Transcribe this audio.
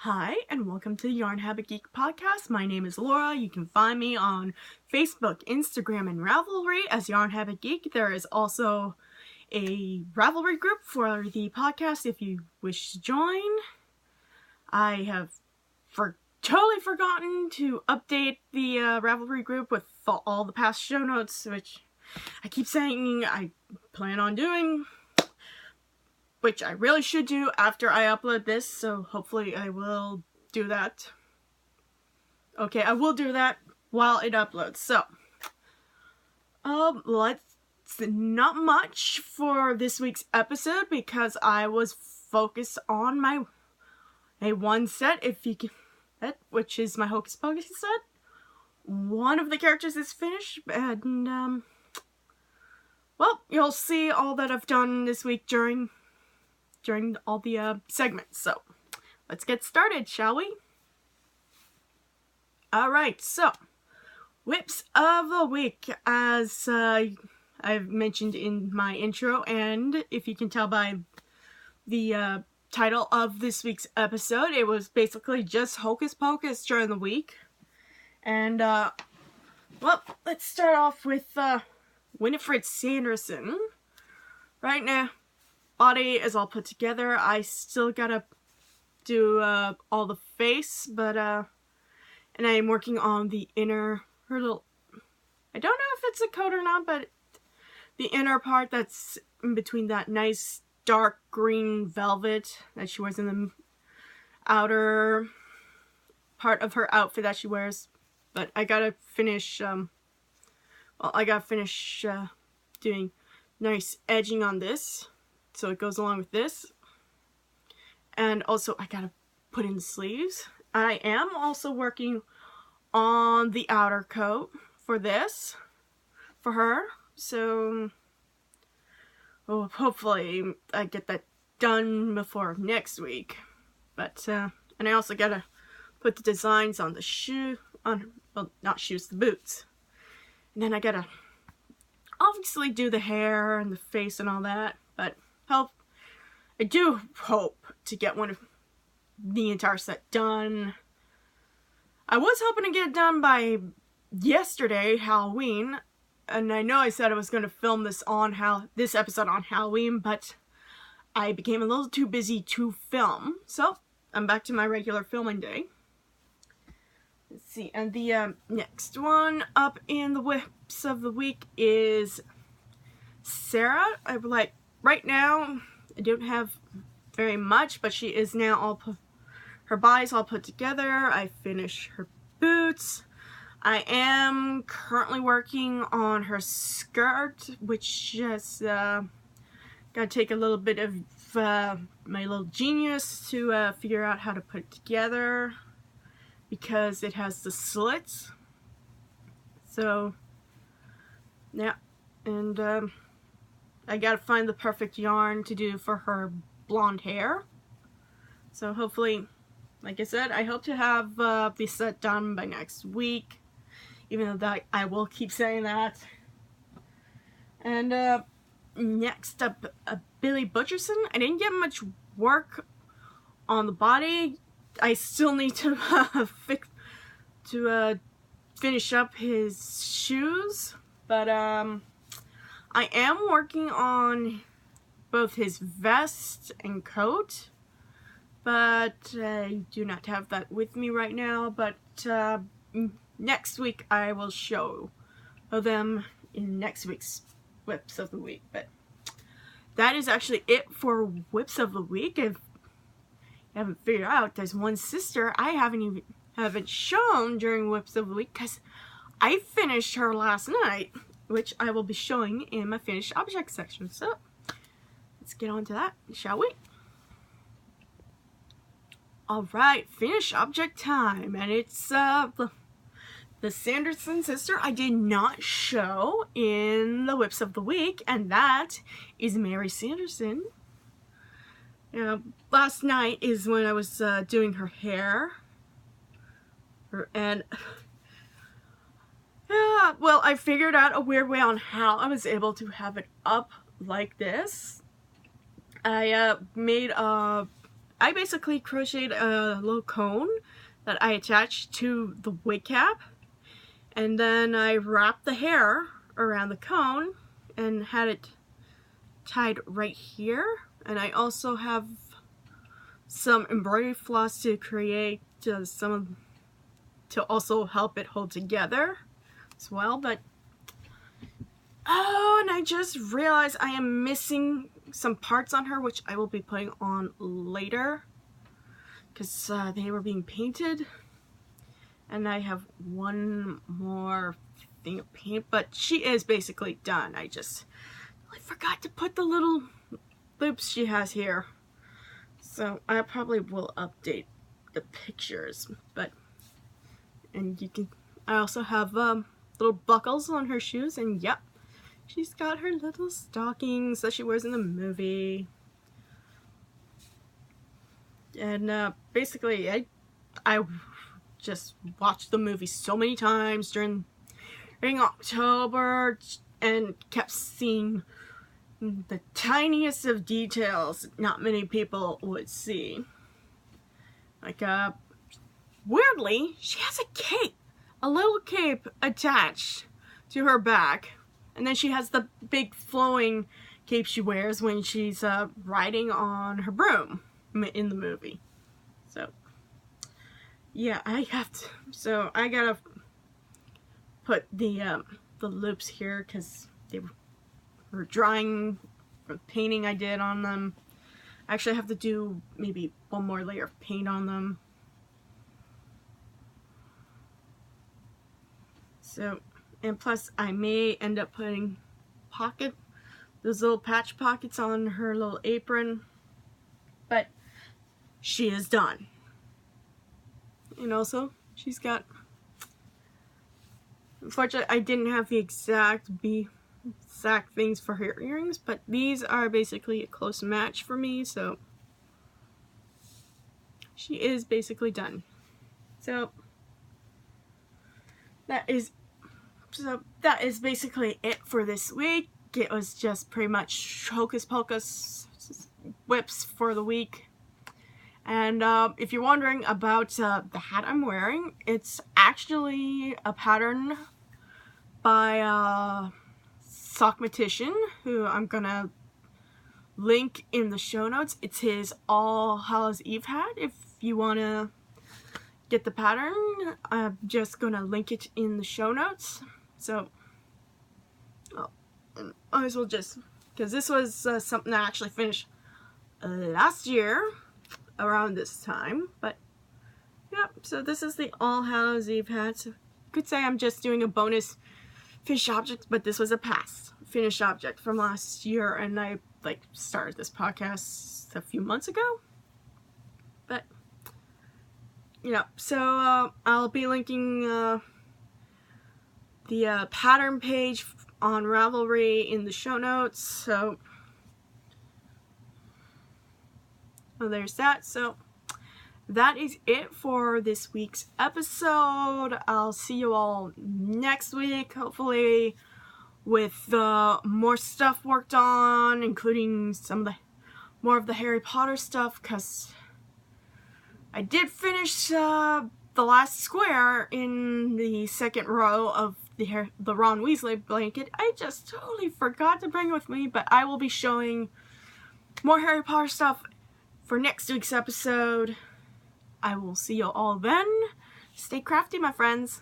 Hi, and welcome to the Yarn Habit Geek podcast. My name is Laura. You can find me on Facebook, Instagram, and Ravelry as Yarn Habit Geek. There is also a Ravelry group for the podcast if you wish to join. I have totally forgotten to update the Ravelry group with all the past show notes, which I keep saying I plan on doing, which I really should do after I upload this, so hopefully I will do that. Okay, I will do that while it uploads. So, not much for this week's episode because I was focused on my one set, which is my Hocus Pocus set. One of the characters is finished, and well, you'll see all that I've done this week during all the segments. So let's get started, shall we? Alright, so whips of the week, as I've mentioned in my intro, and if you can tell by the title of this week's episode, it was basically just Hocus Pocus during the week. And well, let's start off with Winifred Sanderson. Right now, body is all put together. I still gotta do all the face, but and I am working on the inner, her little, I don't know if it's a coat or not, but the inner part that's in between that nice dark green velvet that she wears in the outer part of her outfit that she wears. But I gotta finish, doing nice edging on this, so it goes along with this. And also I gotta put in the sleeves. I am also working on the outer coat for this, for her. So hopefully I get that done before next week. But and I also gotta put the designs on the not shoes, the boots. And then I gotta obviously do the hair and the face and all that. But I do hope to get the entire set done. I was hoping to get it done by yesterday, Halloween, and I know I said I was going to film this episode on Halloween, but I became a little too busy to film, so I'm back to my regular filming day. Let's see, and the next one up in the whips of the week is Sarah. Right now, I don't have very much, but she is now her body's all put together. I finished her boots. I am currently working on her skirt, which just gotta take a little bit of my little genius to figure out how to put it together, because it has the slits. So yeah, and I gotta find the perfect yarn to do for her blonde hair. So hopefully, like I said, I hope to have the set done by next week, even though I will keep saying that. And next up, Billy Butcherson. I didn't get much work on the body. I still need to finish up his shoes, but I am working on both his vest and coat, but I do not have that with me right now. But next week I will show them in next week's Whips of the Week. But that is actually it for Whips of the Week. If you haven't figured out, there's one sister I haven't shown during Whips of the Week because I finished her last night, which I will be showing in my finished object section. So let's get on to that, shall we? Alright, finished object time, and it's the Sanderson sister I did not show in the Whips of the Week, and that is Mary Sanderson. Last night is when I was doing her hair, and well, I figured out a weird way on how I was able to have it up like this. I made a I basically crocheted a little cone that I attached to the wig cap, and then I wrapped the hair around the cone and had it tied right here. And I also have some embroidery floss to create to also help it hold together as well. But oh, and I just realized I am missing some parts on her, which I will be putting on later because they were being painted, and I have one more thing of paint, but she is basically done. I forgot to put the little loops she has here, so I probably will update the pictures. But I also have little buckles on her shoes, and yep, she's got her little stockings that she wears in the movie. And basically, I just watched the movie so many times during October and kept seeing the tiniest of details not many people would see. Like, weirdly, she has a cape, a little cape attached to her back. And then she has the big flowing cape she wears when she's riding on her broom in the movie. So, yeah, I gotta put the loops here because they were drying from painting I did on them. I actually have to do maybe one more layer of paint on them. So, and plus I may end up putting those little patch pockets on her little apron. But she is done. And also, she's got, unfortunately, I didn't have the exact things for her earrings, but these are basically a close match for me, so she is basically done. So that is basically it for this week. It was just pretty much Hocus Pocus whips for the week. And if you're wondering about the hat I'm wearing, it's actually a pattern by Sockmatician, who I'm gonna link in the show notes. It's his All Hallows Eve hat. If you wanna get the pattern, I'm just gonna link it in the show notes. So, and I as well just, because this was something I actually finished last year around this time. But yeah, so this is the All Hallows Eve hat. So you could say I'm just doing a bonus finished object, but this was a past finished object from last year, and I started this podcast a few months ago. But yeah, so I'll be linking the pattern page on Ravelry in the show notes. So there's that. So that is it for this week's episode. I'll see you all next week, hopefully with more stuff worked on, including more of the Harry Potter stuff, because I did finish the last square in the second row of the Ron Weasley blanket. I just totally forgot to bring it with me, but I will be showing more Harry Potter stuff for next week's episode. I will see you all then. Stay crafty, my friends.